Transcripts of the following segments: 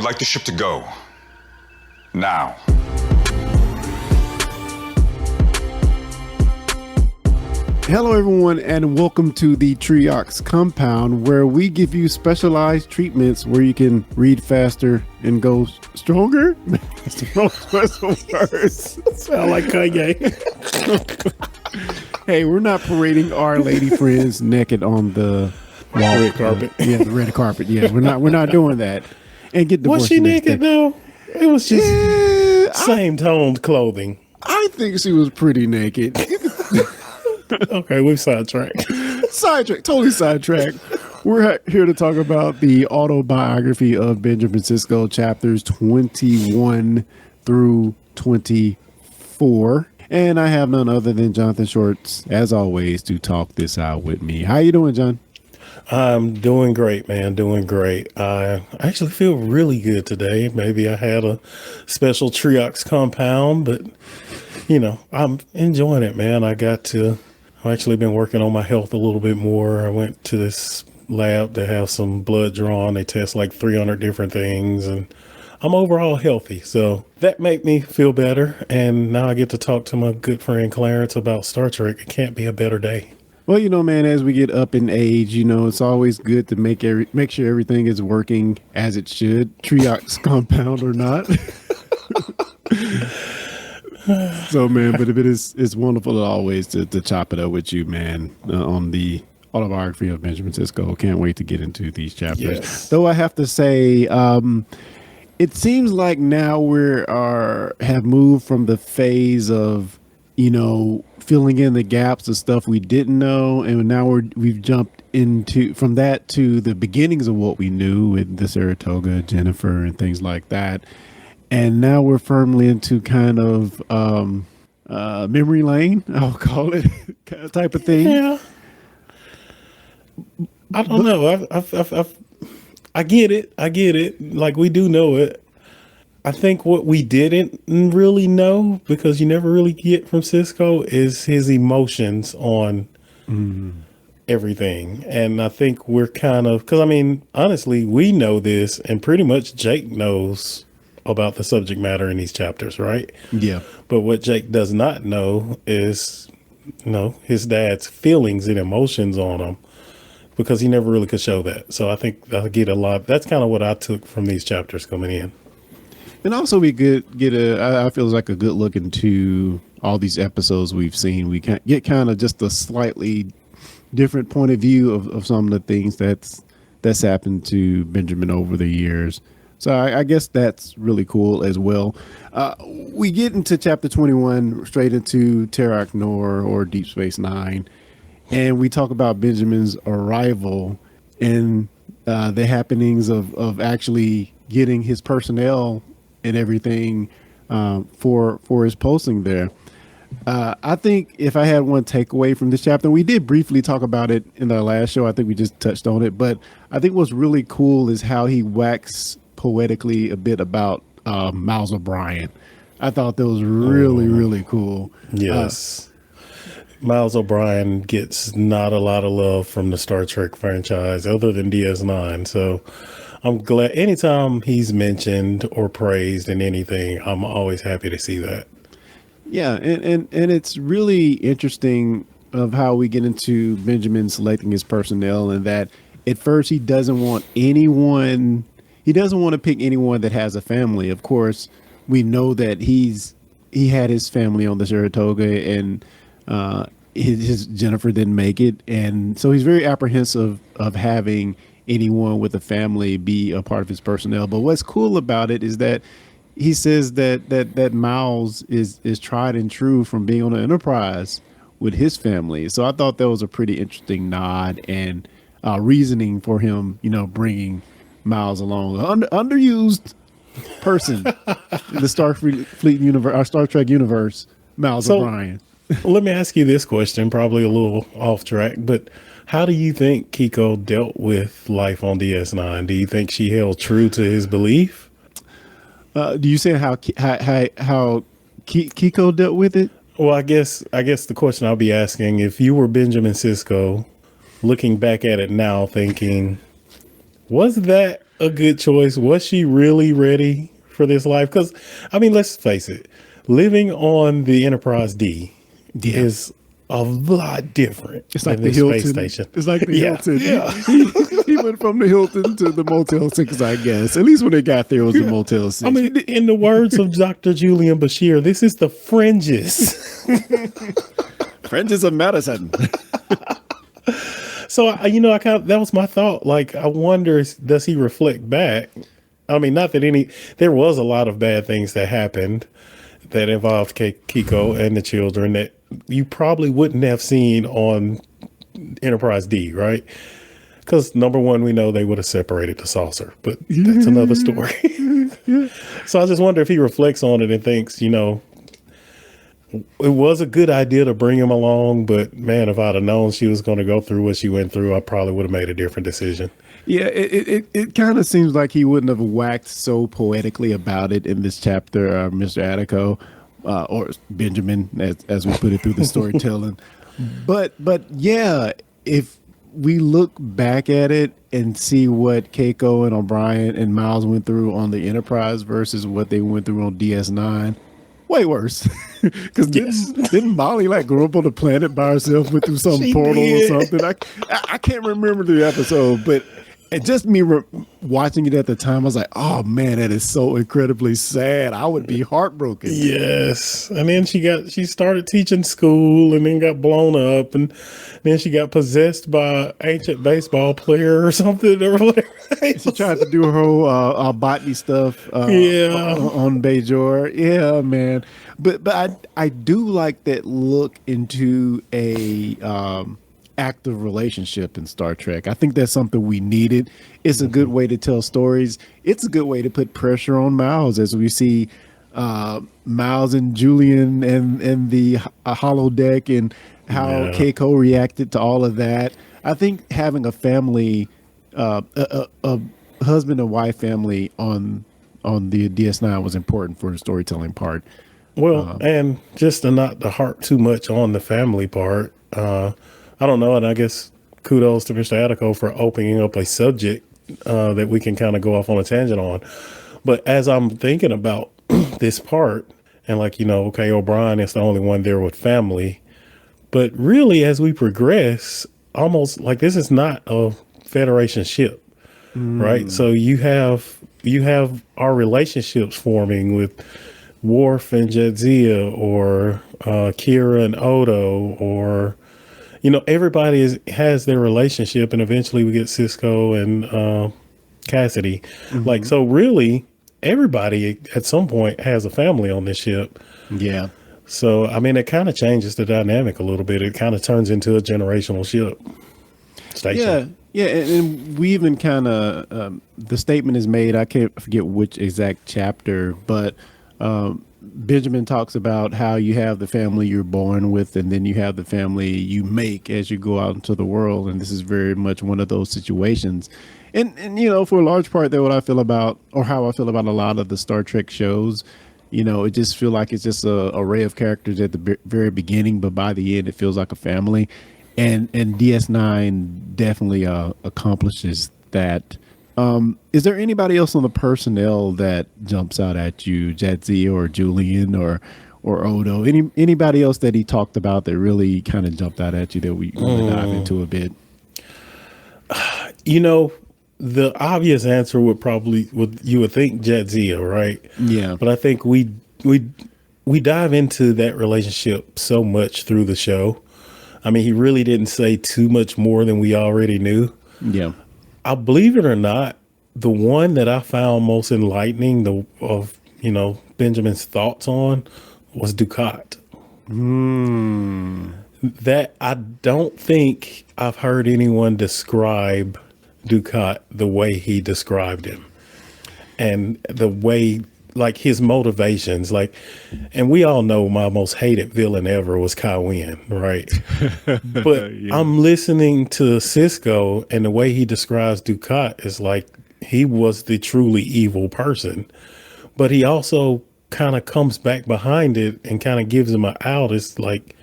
like the ship to go. Now. Hello, everyone, and welcome to the Treox Compound, where we give you specialized treatments where you can read faster and go stronger. That's the wrong special words. Sound like Kanye. Hey, we're not parading our lady friends naked on the red carpet. Yeah, the red carpet. Yeah, we're not doing that. And get divorced. Was she naked though? It was just same toned clothing. I think she was pretty naked. Okay, we've sidetracked. Totally sidetracked. We're here to talk about the Autobiography of Benjamin Sisko, chapters 21 through 24. And I have none other than Jonathan Shorts, as always, to talk this out with me. How you doing, John? I'm doing great, man. Doing great. I actually feel really good today. Maybe I had a special Treox compound, but, you know, I'm enjoying it, man. I've actually been working on my health a little bit more. I went to this lab to have some blood drawn. They test like 300 different things, and I'm overall healthy. So that made me feel better. And now I get to talk to my good friend Clarence about Star Trek. It can't be a better day. Well, you know, man, as we get up in age, you know, it's always good to make sure everything is working as it should, Treox compound or not. So, man, but it's wonderful always to chop it up with you, man, on the Autobiography of Benjamin Sisko. Can't wait to get into these chapters. Yes. Though I have to say, it seems like now have moved from the phase of, you know, filling in the gaps of stuff we didn't know, and now we've jumped from that to the beginnings of what we knew with the Saratoga, Jennifer, and things like that. And now we're firmly into kind of memory lane, I'll call it, kind of type of thing. Yeah. I don't know. I get it. I get it. Like, we do know it. I think what we didn't really know, because you never really get from Sisko, is his emotions on everything. And I think we're kind of, because I mean, honestly, we know this, and pretty much Jake knows about the subject matter in these chapters, right? Yeah. But what Jake does not know is, you know, his dad's feelings and emotions on him, because he never really could show that. So I think I get a lot. That's kind of what I took from these chapters coming in. And also we I feel like a good look into all these episodes we've seen. We can get kind of just a slightly different point of view of some of the things that's happened to Benjamin over the years. So I guess that's really cool as well. We get into chapter 21, straight into Terok Nor, or Deep Space Nine. And we talk about Benjamin's arrival and the happenings of actually getting his personnel and everything for his posting there. I think if I had one takeaway from this chapter, we did briefly talk about it in our last show. I think we just touched on it. But I think what's really cool is how he waxed poetically a bit about Miles O'Brien. I thought that was really, really cool. Yes. Miles O'Brien gets not a lot of love from the Star Trek franchise other than DS9. So I'm glad anytime he's mentioned or praised in anything, I'm always happy to see that. Yeah. And it's really interesting of how we get into Benjamin selecting his personnel, and that at first he doesn't want to pick anyone that has a family. Of course, we know that he had his family on the Saratoga, and his Jennifer didn't make it, and so he's very apprehensive of having anyone with a family be a part of his personnel. But what's cool about it is that he says that Miles is tried and true from being on the Enterprise with his family. So I thought that was a pretty interesting nod and reasoning for him, you know, bringing Miles along. Underused person in the Starfleet universe, our Star Trek universe, Miles O'Brien. Let me ask you this question, probably a little off track, but how do you think Keiko dealt with life on DS9? Do you think she held true to his belief? Do you say how Keiko dealt with it? Well, I guess the question I'll be asking, if you were Benjamin Sisko, looking back at it now, thinking, was that a good choice. Was she really ready for this life? Because, I mean, let's face it, living on the Enterprise D is a lot different It's like than the this Hilton. space station. It's like the Yeah, Hilton. yeah. He went from the Hilton to the Motel 6, I guess. At least when they got there, it was the Motel 6. I mean, in the words of Dr. Julian Bashir, this is the fringes. Fringes of medicine. So, I kind of, that was my thought. Like, I wonder, does he reflect back? I mean, not that there was a lot of bad things that happened that involved Keiko and the children that you probably wouldn't have seen on Enterprise D, right? Because number one, we know they would have separated the saucer, but that's another story. So I just wonder if he reflects on it and thinks, it was a good idea to bring him along, but man, if I'd have known she was going to go through what she went through, I probably would have made a different decision. Yeah, it kind of seems like he wouldn't have whacked so poetically about it in this chapter, Mr. Attico, or Benjamin, as we put it through the storytelling. But yeah, if we look back at it and see what Keiko and O'Brien and Miles went through on the Enterprise versus what they went through on DS9, way worse. Because didn't Molly like grow up on the planet by herself, went through some portal or something? I can't remember the episode, but just me watching it at the time, I was like, oh man, that is so incredibly sad. I would be heartbroken. Yes. And then she started teaching school and then got blown up, and then she got possessed by an ancient baseball player or something or whatever. She tried to do her whole botany stuff on Bajor. Yeah, man. But I do like that look into a active relationship in Star Trek. I think that's something we needed. It's a good way to tell stories. It's a good way to put pressure on Miles, as we see Miles and Julian and the holodeck and how Keiko reacted to all of that. I think having a family, a husband and wife family on the DS9 was important for the storytelling part. Well, and just to not to harp too much on the family part, I don't know, and I guess kudos to Mr. Attico for opening up a subject that we can kind of go off on a tangent on. But as I'm thinking about this part, and okay, O'Brien is the only one there with family, but really as we progress, almost like this is not a Federation ship, right? So you have our relationships forming with Worf and Jadzia, or Kira and Odo, or everybody has their relationship, and eventually we get Sisko and Cassidy. Like, so really everybody at some point has a family on this ship. Yeah. So, I mean, it kind of changes the dynamic a little bit. It kind of turns into a generational ship station. Yeah. And we even kind of, the statement is made, I can't forget which exact chapter, but Benjamin talks about how you have the family you're born with, and then you have the family you make as you go out into the world. And this is very much one of those situations. And for a large part, that what I feel about, or how I feel about a lot of the Star Trek shows, it just feel like it's just a array of characters at the very beginning, but by the end, it feels like a family. And DS9 definitely accomplishes that. Is there anybody else on the personnel that jumps out at you, Jadzia or Julian or Odo? Anybody else that he talked about that really kind of jumped out at you that we dive into a bit? The obvious answer would you would think Jadzia, right? Yeah. But I think we dive into that relationship so much through the show. I mean, he really didn't say too much more than we already knew. Yeah. I believe it or not, the one that I found most enlightening of Benjamin's thoughts on was Dukat. That I don't think I've heard anyone describe Dukat the way he described him, and the way, like, his motivations, and we all know my most hated villain ever was Kai Wynn, right? But yeah. I'm listening to Sisko, and the way he describes Dukat is like he was the truly evil person, but he also kind of comes back behind it and kind of gives him an out. It's like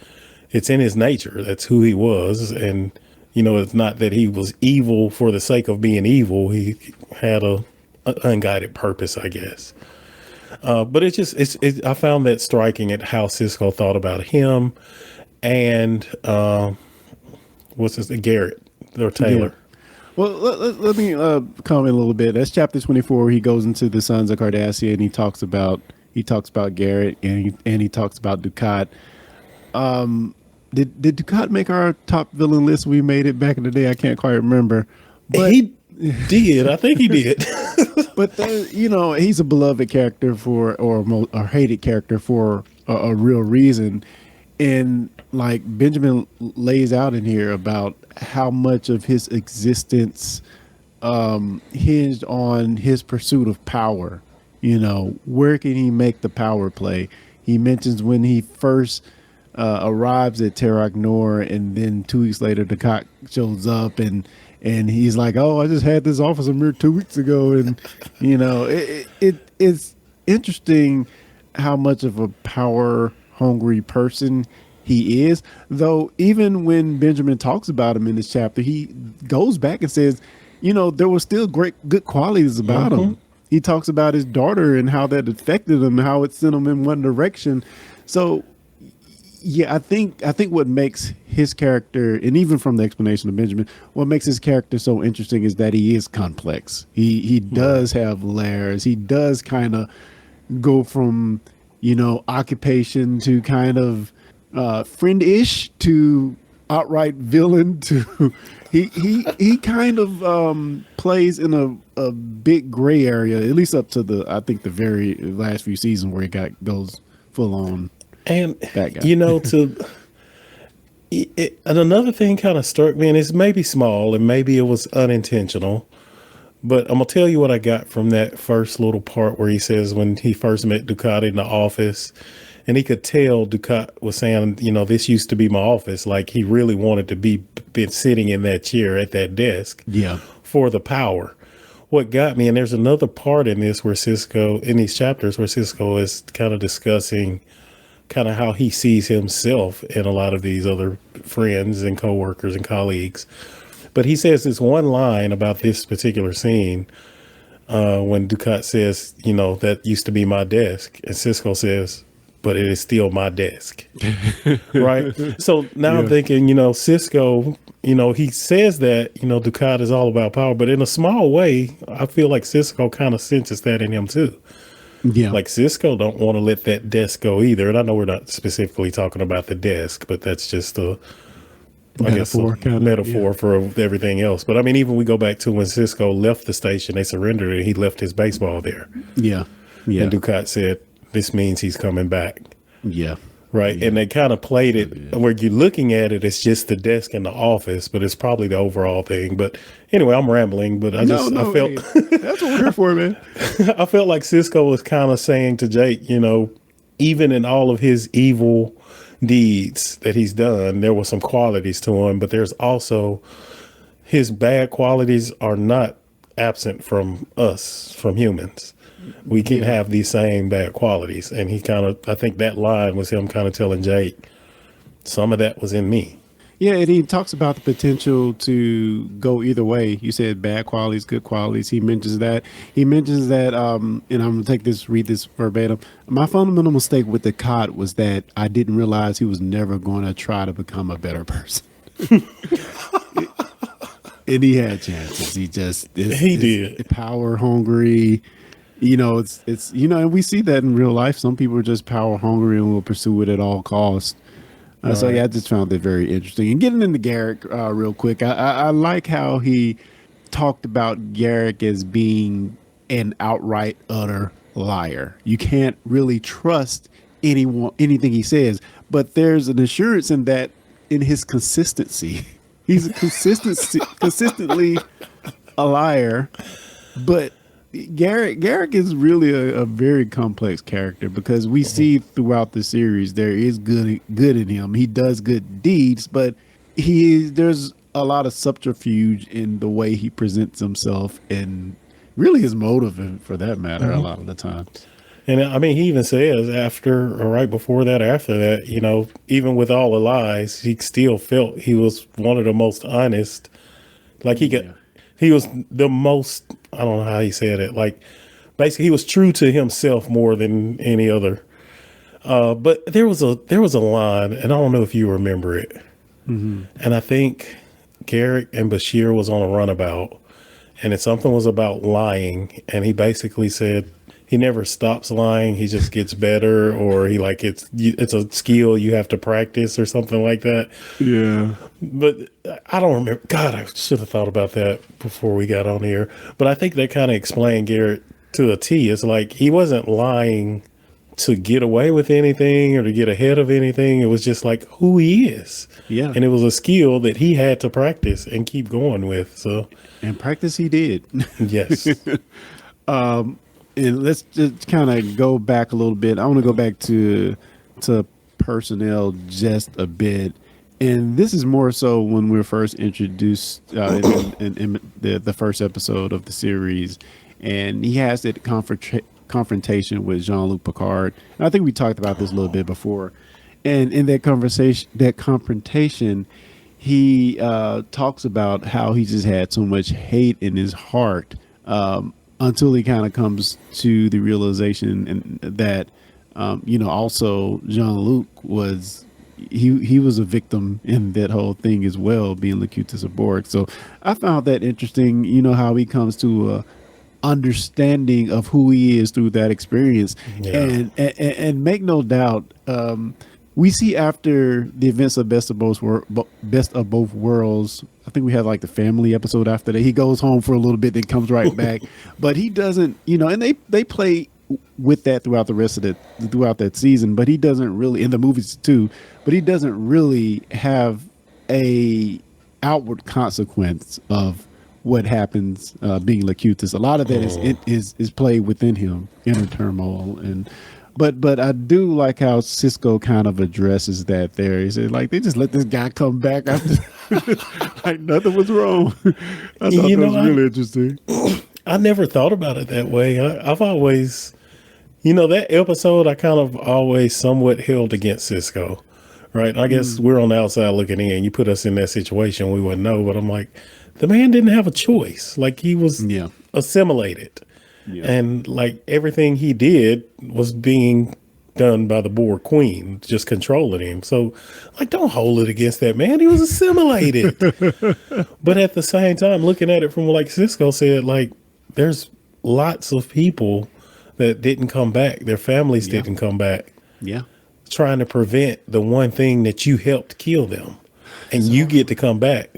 it's in his nature. That's who he was, and It's not that he was evil for the sake of being evil. He had a unguided purpose, I guess. But I found that striking at how Sisko thought about him and Garrett or Taylor. Yeah. Well, let me comment a little bit. That's chapter 24. Where he goes into the Sons of Cardassia and he talks about Garrett and he talks about Dukat. Did Dukat make our top villain list? We made it back in the day. I can't quite remember. But he did. I think he did. But he's a beloved character or hated character for a real reason. And like Benjamin lays out in here about how much of his existence hinged on his pursuit of power. Where can he make the power play? He mentions when he first arrives at Terok Nor, and then 2 weeks later, the cock shows up and he's like, "Oh, I just had this office a mere 2 weeks ago," and it's interesting how much of a power hungry person he is. Though even when Benjamin talks about him in this chapter, he goes back and says, there were still good qualities about him. He talks about his daughter and how that affected him, how it sent him in one direction. So yeah, I think what makes his character, and even from the explanation of Benjamin, what makes his character so interesting is that he is complex. He does have layers. He does kind of go from, occupation to kind of friend-ish to outright villain to he kind of plays in a big gray area, at least up to the very last few seasons where he goes full on. And and another thing kind of struck me, and it's maybe small and maybe it was unintentional, but I'm gonna tell you what I got from that first little part where he says when he first met Dukat in the office, and he could tell Dukat was saying, this used to be my office. Like he really wanted to been sitting in that chair at that desk. Yeah. For the power. What got me, and there's another part in these chapters where Sisko is kind of discussing kind of how he sees himself in a lot of these other friends and coworkers and colleagues. But he says this one line about this particular scene when Dukat says, that used to be my desk. And Sisko says, but it is still my desk. Right. So now I'm thinking, Sisko, he says that, Dukat is all about power, but in a small way, I feel like Sisko kind of senses that in him too. Yeah. Like Sisko don't want to let that desk go either. And I know we're not specifically talking about the desk, but that's just a metaphor for everything else. But I mean, even we go back to when Sisko left the station, they surrendered and he left his baseball there. Yeah. Yeah. And Dukat said, this means he's coming back. Yeah. Right. Yeah. And they kind of played it where you're looking at it, it's just the desk in the office, but it's probably the overall thing. But anyway, I'm rambling, but I felt that's what we're here for, man. I felt like Sisko was kind of saying to Jake, even in all of his evil deeds that he's done, there were some qualities to him, but there's also his bad qualities are not absent from us, from humans. We can have these same bad qualities. And I think that line was him kind of telling Jake, some of that was in me. Yeah, and he talks about the potential to go either way. You said bad qualities, good qualities. He mentions that. And I'm going to read this verbatim. My fundamental mistake with the cot was that I didn't realize he was never going to try to become a better person. And he had chances. He did. Power hungry. And we see that in real life. Some people are just power hungry and will pursue it at all costs. So yeah, I just found that very interesting. And getting into Garrick real quick, I like how he talked about Garrick as being an outright utter liar. You can't really trust anything he says, but there's an assurance in his consistency. He's consistently a liar, but Garrick is really a very complex character because we see throughout the series there is good in him. He does good deeds, but there's a lot of subterfuge in the way he presents himself and really his motive, for that matter, a lot of the time. And I mean, he even says after or right before that, after that, you know, even with all the lies, he still felt he was one of the most honest. Like he was the most, I don't know how he said it. Like basically he was true to himself more than any other. But there was a line, and I don't know if you remember it. And I think Garrick and Bashir was on a runabout, and something was about lying, and he basically said he never stops lying, he just gets better, or he like it's a skill you have to practice or something like that. Yeah. But I don't remember. God, I should have thought about that before we got on here. But I think that kind of explained Garrett to a T. It's like he wasn't lying to get away with anything or to get ahead of anything. It was just like who he is. Yeah. And it was a skill that he had to practice and keep going with. So, And practice he did. yes. And let's just kind of go back a little bit. I want to go back to personnel just a bit. And this is more so when we were first introduced in the first episode of the series. And he has that confrontation with Jean-Luc Picard. And I think we talked about this a little bit before. And in that confrontation, he talks about how he just had so much hate in his heart until he kind of comes to the realization that, also Jean-Luc was he was a victim in that whole thing as well, being Locutus of Borg. So I found that interesting, how he comes to a understanding of who he is through that experience. Yeah. And make no doubt, we see after the events of Best of Both Worlds, I think we had like the family episode after that. He goes home for a little bit, then comes right back. But he doesn't, and they play with that throughout that season. But he doesn't really, in the movies too. But he doesn't really have a outward consequence of what happens being Locutus. A lot of that is played within him, inner turmoil. But I do like how Sisko kind of addresses that there. He said, like, they just let this guy come back after like nothing was wrong. I thought that was really interesting. I never thought about it that way. I've always, that episode I kind of always somewhat held against Sisko, right? I guess we're on the outside looking in. You put us in that situation, we wouldn't know. But I'm like, the man didn't have a choice. Like he was assimilated. Yeah. And like everything he did was being done by the Borg Queen, just controlling him. So like, don't hold it against that man. He was assimilated. But at the same time, looking at it from like Sisko said, like there's lots of people that didn't come back. Their families didn't come back. Yeah. Trying to prevent the one thing that you helped kill them. And you get to come back.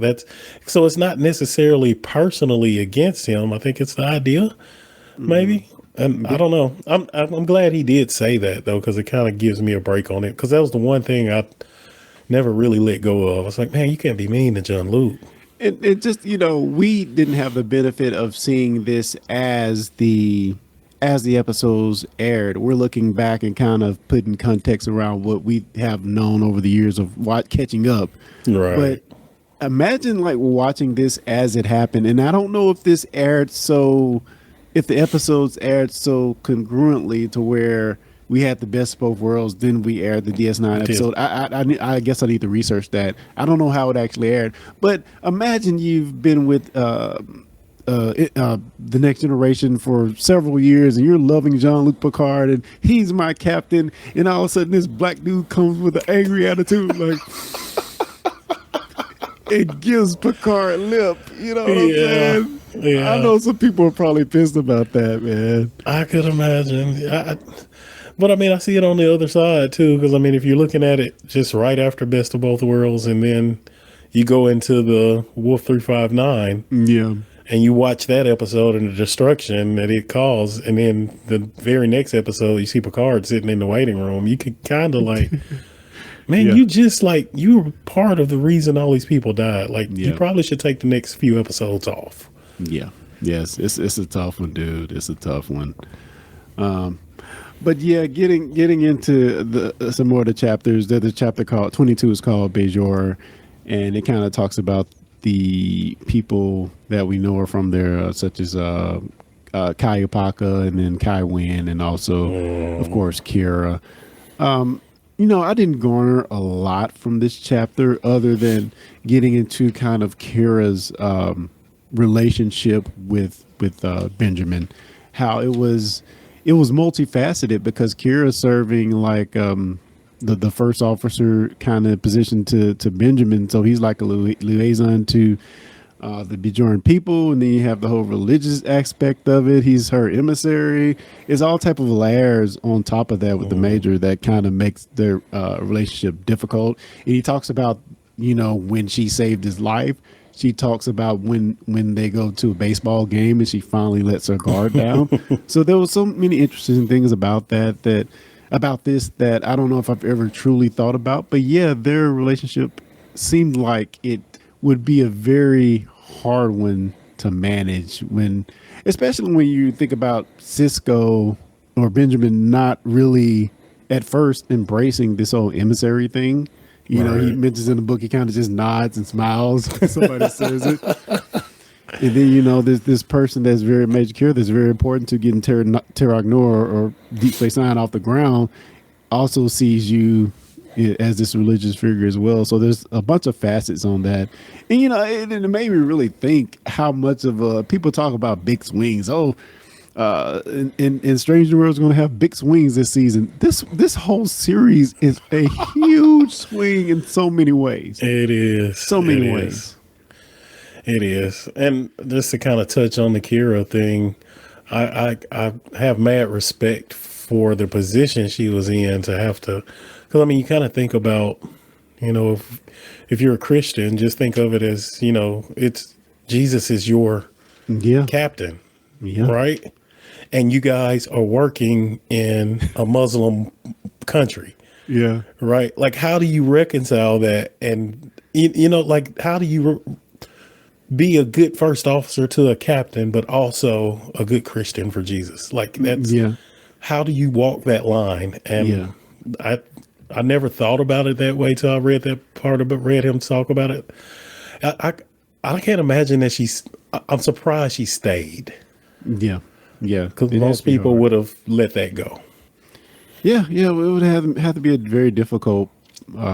So it's not necessarily personally against him. I think it's the idea. Maybe. And I don't know. I'm glad he did say that though, because it kind of gives me a break on it. Because that was the one thing I never really let go of. I was like, man, you can't be mean to Jean-Luc. It just, we didn't have the benefit of seeing this as the episodes aired. We're looking back and kind of putting context around what we have known over the years of catching up. Right. But imagine like watching this as it happened. And I don't know if this aired if the episodes aired so congruently to where we had the Best of Both Worlds, then we aired the DS9 episode. I guess I need to research that. I don't know how it actually aired, but imagine you've been with the Next Generation for several years, and you're loving Jean-Luc Picard, and he's my captain, and all of a sudden this black dude comes with an angry attitude, like. It gives Picard lip, what I'm saying? Yeah. I know some people are probably pissed about that, man. I could imagine. But I mean, I see it on the other side too, because I mean, if you're looking at it just right after Best of Both Worlds, and then you go into the Wolf 359, and you watch that episode and the destruction that it caused, and then the very next episode, you see Picard sitting in the waiting room. You could kind of like. Man, you just like, you were part of the reason all these people died. Like, you probably should take the next few episodes off. Yeah. Yes, it's a tough one, dude. It's a tough one. But yeah, getting into some more of the chapters. The chapter called 22 is called Bajor, and it kind of talks about the people that we know are from there, such as Kai Upaka and then Kai Wynn and also, of course, Kira. I didn't garner a lot from this chapter other than getting into kind of Kira's relationship with Benjamin, how it was multifaceted because Kira serving like the first officer kind of position to Benjamin, so he's like a liaison to the Bajoran people, and then you have the whole religious aspect of it. He's her emissary. It's all type of layers on top of that with the major that kind of makes their relationship difficult. And he talks about when she saved his life. She talks about when they go to a baseball game and she finally lets her guard down. So there was so many interesting things about about this that I don't know if I've ever truly thought about. But yeah, their relationship seemed like it would be a very hard one to manage especially when you think about Sisko or Benjamin not really at first embracing this whole emissary thing. He mentions in the book, he kind of just nods and smiles when somebody says it. And then, there's this person that's very major cure that's very important to getting Terok or Deep Space Nine off the ground, also sees you as this religious figure as well. So there's a bunch of facets on that. And, it made me really think how much of people talk about big swings. And Strange New World is going to have big swings this season. This whole series is a huge swing in so many ways. It is. So many ways. It is. And just to kind of touch on the Kira thing, I have mad respect for the position she was in to have to, because you kind of think about, if you're a Christian, just think of it as, it's Jesus is your captain, right? And you guys are working in a Muslim country. Yeah. Right. Like, how do you reconcile that? And, how do you be a good first officer to a captain, but also a good Christian for Jesus? Like, that's, how do you walk that line? And I never thought about it that way till I read that part of it, read him talk about it. I can't imagine that I'm surprised she stayed. Yeah. Yeah. Because most people would have let that go. Yeah. It would have to be a very difficult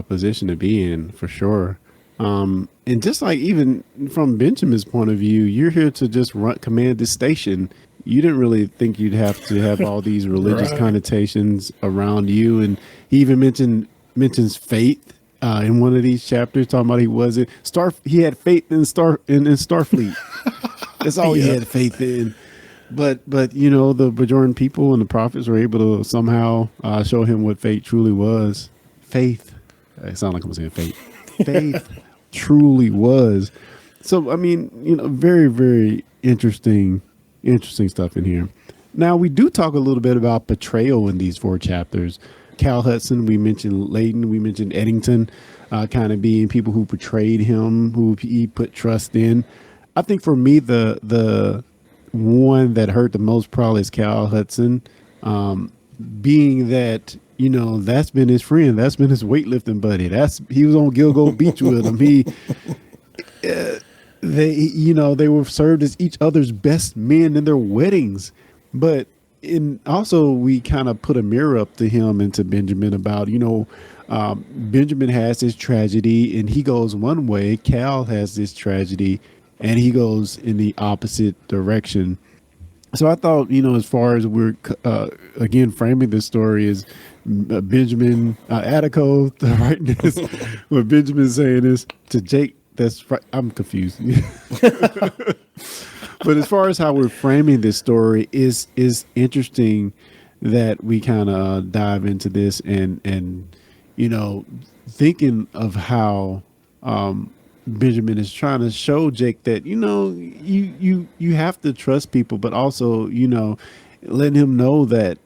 position to be in for sure. And just like even from Benjamin's point of view, you're here to just command this station. You didn't really think you'd have to have all these religious connotations around you. And he even mentions faith in one of these chapters, talking about he had faith in Starfleet. That's all he had faith in. But the Bajoran people and the prophets were able to somehow show him what faith truly was. Faith. It sounds like I'm saying faith. Faith truly was. So very, very interesting stuff in here. Now we do talk a little bit about betrayal in these 4 chapters. Cal Hudson, we mentioned Layton, we mentioned Eddington, kind of being people who betrayed him, who he put trust in. I think for me, the one that hurt the most probably is Cal Hudson, being that that's been his friend, that's been his weightlifting buddy. He was on Gilgo Beach with him. They were served as each other's best men in their weddings. But also we kind of put a mirror up to him and to Benjamin about, Benjamin has his tragedy and he goes one way. Cal has this tragedy and he goes in the opposite direction. So I thought, as far as we're, again, framing this story is Benjamin Attico, writing this, what Benjamin's saying is to Jake, that's right. I'm confused. But as far as how we're framing this story is interesting that we kind of dive into this and thinking of how Benjamin is trying to show Jake that you have to trust people, but also letting him know that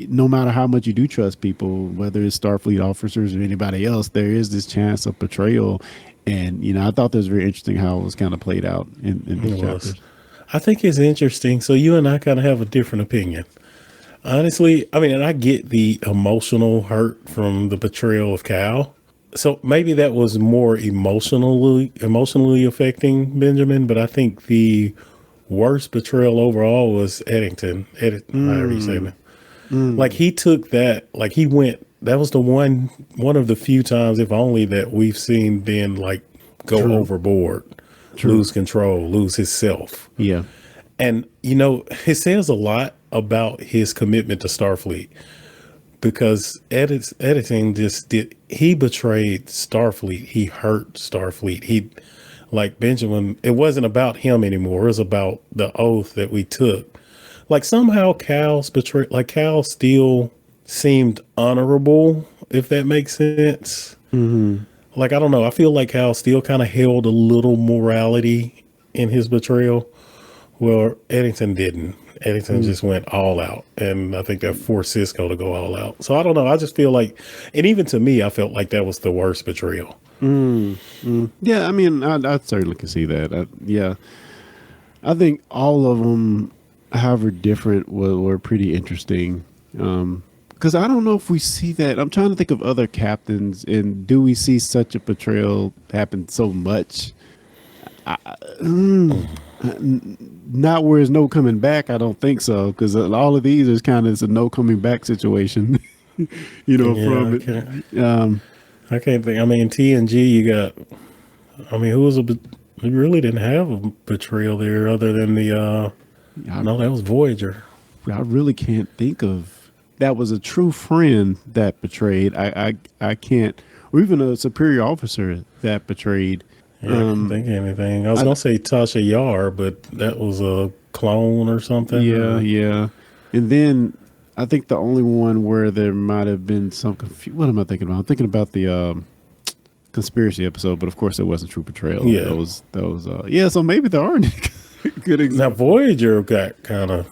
no matter how much you do trust people, whether it's Starfleet officers or anybody else, there is this chance of betrayal. And I thought that was very interesting how it was kind of played out in these chapters. I think it's interesting. So you and I kind of have a different opinion. Honestly, and I get the emotional hurt from the betrayal of Cal. So maybe that was more emotionally affecting Benjamin, but I think the worst betrayal overall was Eddington. However you say that. Like he took that, like he went. That was the one of the few times, if only, that we've seen Ben like go overboard, lose control, lose himself. Yeah. And it says a lot about his commitment to Starfleet, because editing he betrayed Starfleet. He hurt Starfleet. Like Benjamin, it wasn't about him anymore. It was about the oath that we took. Like somehow Cal still seemed honorable, if that makes sense. Like, I don't know. I feel like Cal still kind of held a little morality in his betrayal. Well, Eddington didn't. Eddington just went all out. And I think that forced Sisko to go all out. So I don't know. I just feel like, and even to me, I felt like that was the worst betrayal. Yeah, I mean, I certainly can see that. Yeah. I think all of them, however different, were pretty interesting. Because I don't know if we see that. I'm trying to think of other captains, and do we see such a betrayal happen so much? Not where there's no coming back. I don't think so, because all of these is kind of a no coming back situation. From it. I can't think. I mean, TNG, you got. I mean, we really didn't have a betrayal there other than the. No, that was Voyager. I really can't think of. That was a true friend that betrayed. I can't, or even a superior officer that betrayed. Yeah, I can't think of anything. I was gonna say Tasha Yar, but that was a clone or something. Yeah. And then I think the only one where there might have been some confusion. What am I thinking about? I'm thinking about the conspiracy episode, but of course it wasn't true betrayal. Yeah, that was. Yeah, so maybe there aren't good examples. Now Voyager got kind of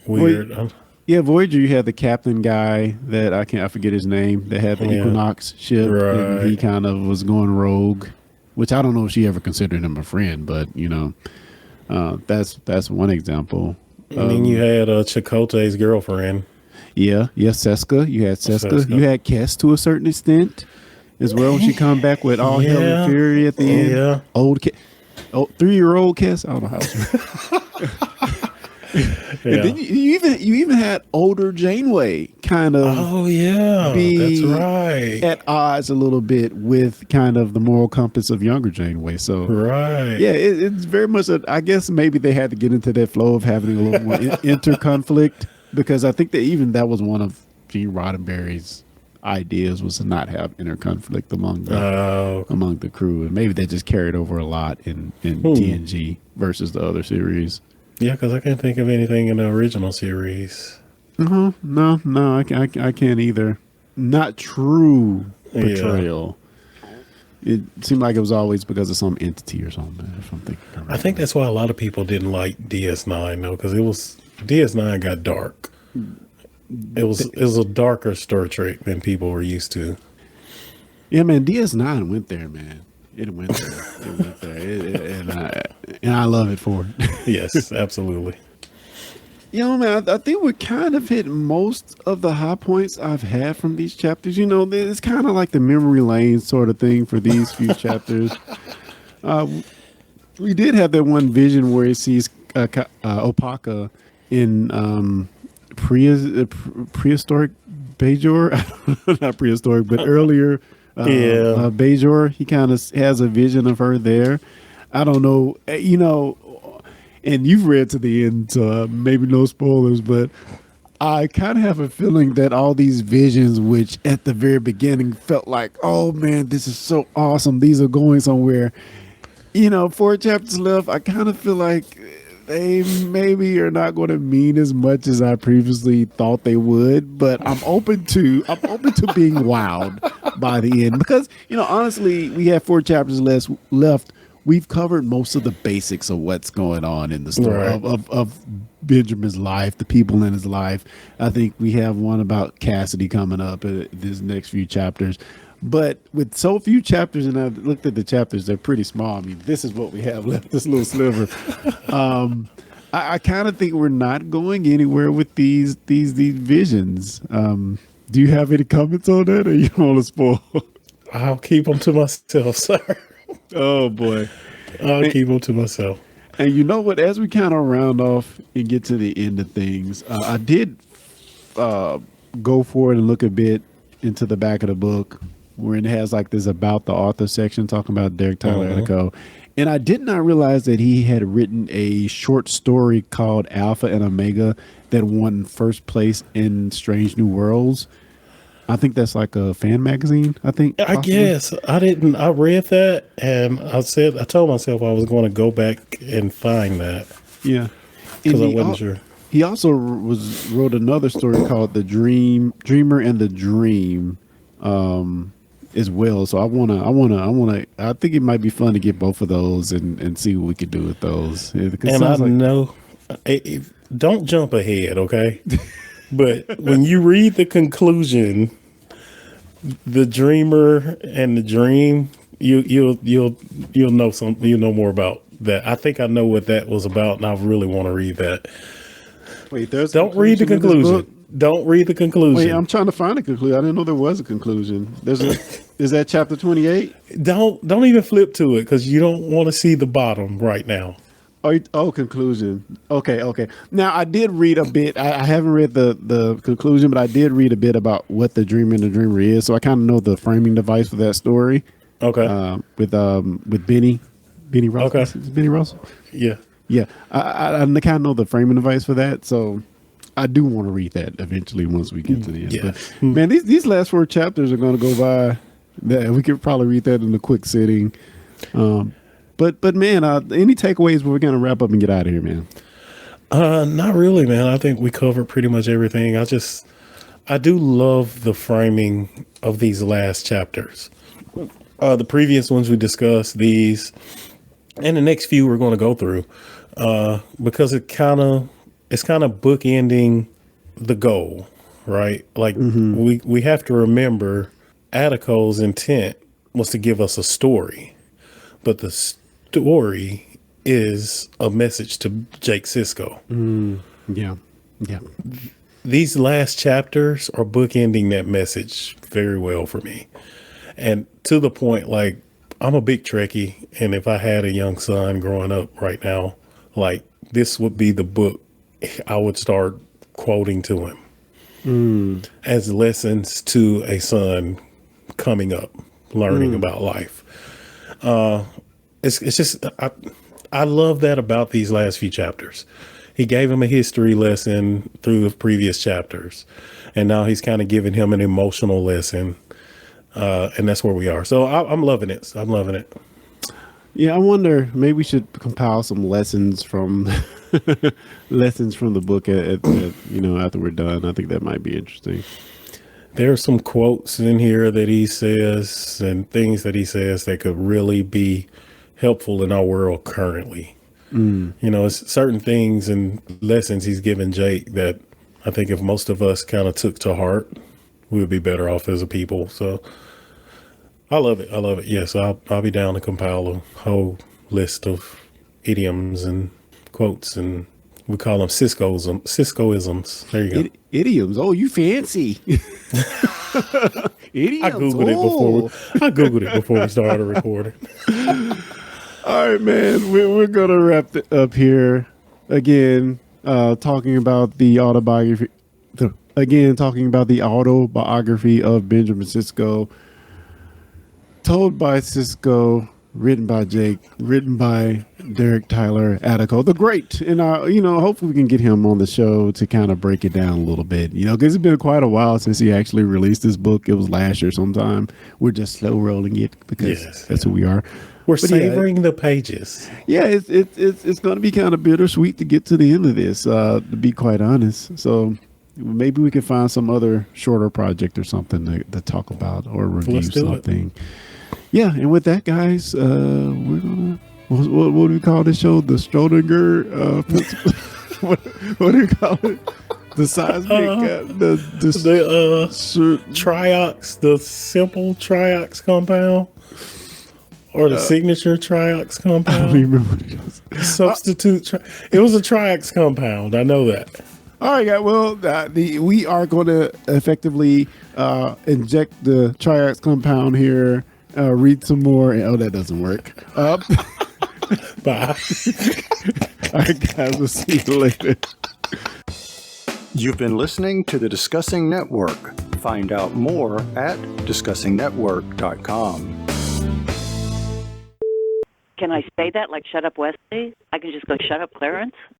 weird. Yeah, Voyager, you had the captain guy that I forget his name, that had the Equinox ship, and he kind of was going rogue, which I don't know if she ever considered him a friend, but that's one example. And then you had Chakotay's girlfriend. Yeah, Seska. You had Seska. You had Kes to a certain extent as well. When she come back with all hell and fury at the end. Yeah, old 3-year-old Kes. I don't know how. And then you even had older Janeway kind of that's right, at odds a little bit with kind of the moral compass of younger Janeway. So it's very much I guess maybe they had to get into that flow of having a little more interconflict, because I think that was one of Gene Roddenberry's ideas, was to not have interconflict among the crew, and maybe they just carried over a lot in TNG versus the other series. Yeah, because I can't think of anything in the original series. No, I can't either. Not true betrayal. It seemed like it was always because of some entity or something. I think that's why a lot of people didn't like DS9 though, because DS9 got dark. It was a darker Star Trek than people were used to. Yeah, man, DS9 went there, man. It went there. And I love it for it. Yes, absolutely. Man, I think we kind of hit most of the high points I've had from these chapters. It's kind of like the memory lane sort of thing for these few chapters. We did have that one vision where he sees Opaka in prehistoric Bajor. Not prehistoric, but earlier. Bajor, he kind of has a vision of her there. I don't know, and you've read to the end, so maybe no spoilers, but I kind of have a feeling that all these visions, which at the very beginning felt like, oh man, this is so awesome, these are going somewhere. 4 chapters left, I kind of feel like they maybe are not going to mean as much as I previously thought they would, but I'm open to being wowed by the end, because honestly, we have 4 chapters left. We've covered most of the basics of what's going on in the story of Benjamin's life, the people in his life. I think we have one about Cassidy coming up in this next few chapters. But with so few chapters, and I've looked at the chapters, they're pretty small. I mean, this is what we have left, this little sliver. I kind of think we're not going anywhere with these visions. Do you have any comments on that, or you want to spoil? I'll keep them to myself, sir. Oh boy, I'll keep them to myself. And you know what? As we kind of round off and get to the end of things, I did go forward and look a bit into the back of the book, where it has like this about the author section talking about Derek Tyler Attico. And I did not realize that he had written a short story called Alpha and Omega that won first place in Strange New Worlds. I think that's like a fan magazine, I think. I guess I read that and I told myself I was going to go back and find that. Yeah. Because I wasn't sure. He also wrote another story called The Dreamer and the Dream, as well. So I think it might be fun to get both of those and see what we could do with those. And I know, don't jump ahead, okay? But when you read the conclusion, the dreamer and the dream, you'll know something. You'll know more about that. I think I know what that was about, and I really want to read that. Wait, don't read the conclusion. Don't read the conclusion. Wait, I'm trying to find a conclusion. I didn't know there was a conclusion. Is that chapter 28? Don't even flip to it because you don't want to see the bottom right now. Oh, conclusion. Okay. Now, I did read a bit. I haven't read the conclusion, but I did read a bit about what the dreamer and the dreamer is. So I kind of know the framing device for that story. Okay. With Benny Russell. Okay. Is it Benny Russell? Yeah. Yeah. I kind of know the framing device for that. So I do want to read that eventually once we get to the end. Yeah. But, man, these last 4 chapters are going to go by. We could probably read that in a quick sitting. But man, any takeaways? We're going to wrap up and get out of here, man. Not really, man. I think we covered pretty much everything. I do love the framing of these last chapters. The previous ones we discussed, these, and the next few we're going to go through, because it's kind of bookending the goal, right? Like we have to remember Attico's intent was to give us a story, but the story is a message to Jake Sisko. Yeah. These last chapters are bookending that message very well for me. And to the point, like, I'm a big Trekkie, and if I had a young son growing up right now, like, this would be the book I would start quoting to him as lessons to a son coming up, learning about life. It's just, I love that about these last few chapters. He gave him a history lesson through the previous chapters, and now he's kind of giving him an emotional lesson. And that's where we are. So I'm loving it. I'm loving it. Yeah, I wonder, maybe we should compile some lessons from the book after we're done. I think that might be interesting. There are some quotes in here that he says and things that he says that could really be helpful in our world currently. It's certain things and lessons he's given Jake that I think if most of us kind of took to heart, we would be better off as a people. So I love it. Yes, I'll be down to compile a whole list of idioms and quotes, and we call them Siskoisms. There you go. Idioms. Oh, you fancy. Idioms. I Googled it before we started recording. All right, man. We're gonna wrap it up here again. Talking about the autobiography. Talking about the autobiography of Benjamin Sisko, told by Sisko, written by Jake, written by Derek Tyler Attico, the great. And hopefully we can get him on the show to kind of break it down a little bit. Because it's been quite a while since he actually released this book. It was last year sometime. We're just slow rolling it because that's who we are. We're savoring the pages. Yeah, it's going to be kind of bittersweet to get to the end of this. To be quite honest, so. Maybe we could find some other shorter project or something to talk about or review something. Yeah, and with that, guys, we're gonna what do we call this show? The Schrodinger what do we call it? The seismic the triox, the simple triox compound, or the signature triox compound. I don't even remember what it was. Substitute. It was a triox compound. I know that. All right, guys. Well, we are going to effectively inject the triox compound here, read some more. And, that doesn't work. Bye. All right, guys, we'll see you later. You've been listening to the Discussing Network. Find out more at discussingnetwork.com. Can I say that like shut up Wesley? I can just go shut up Clarence?